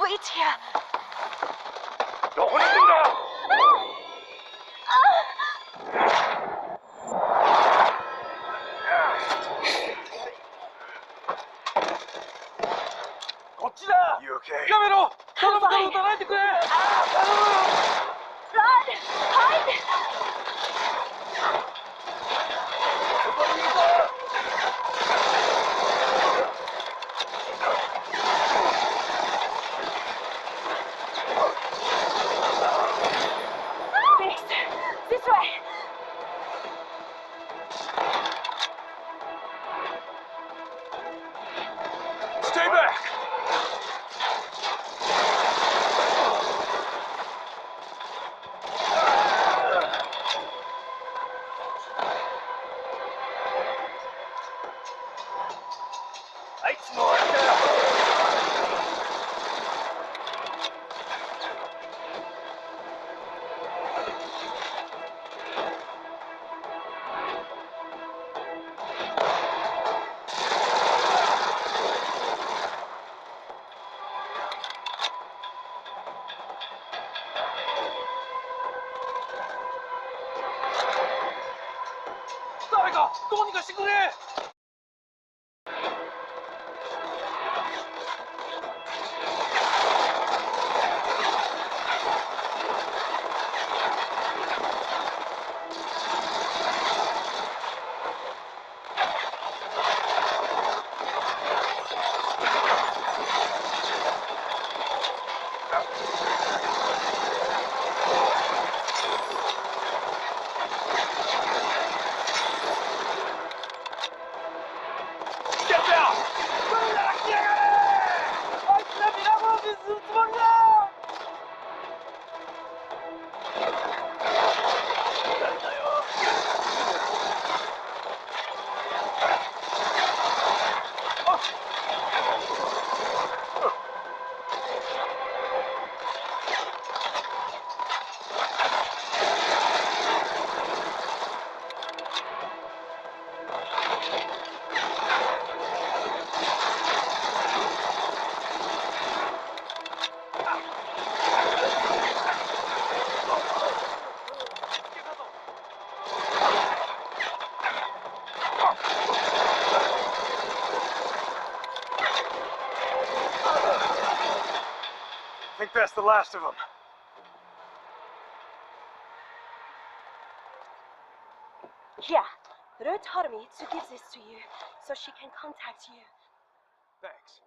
Wait here. どこに行くんだ。こっちだ。You okay? やめろ。頼むから撃たないでくれ。頼む。Run! Hide! そこにいるぞ。This! This way! Stay back. あいつも終わりだよ。誰かどうにかしてくれ。I think that's the last of them. Here. Ruth Harmi to give this to you so she can contact you. Thanks.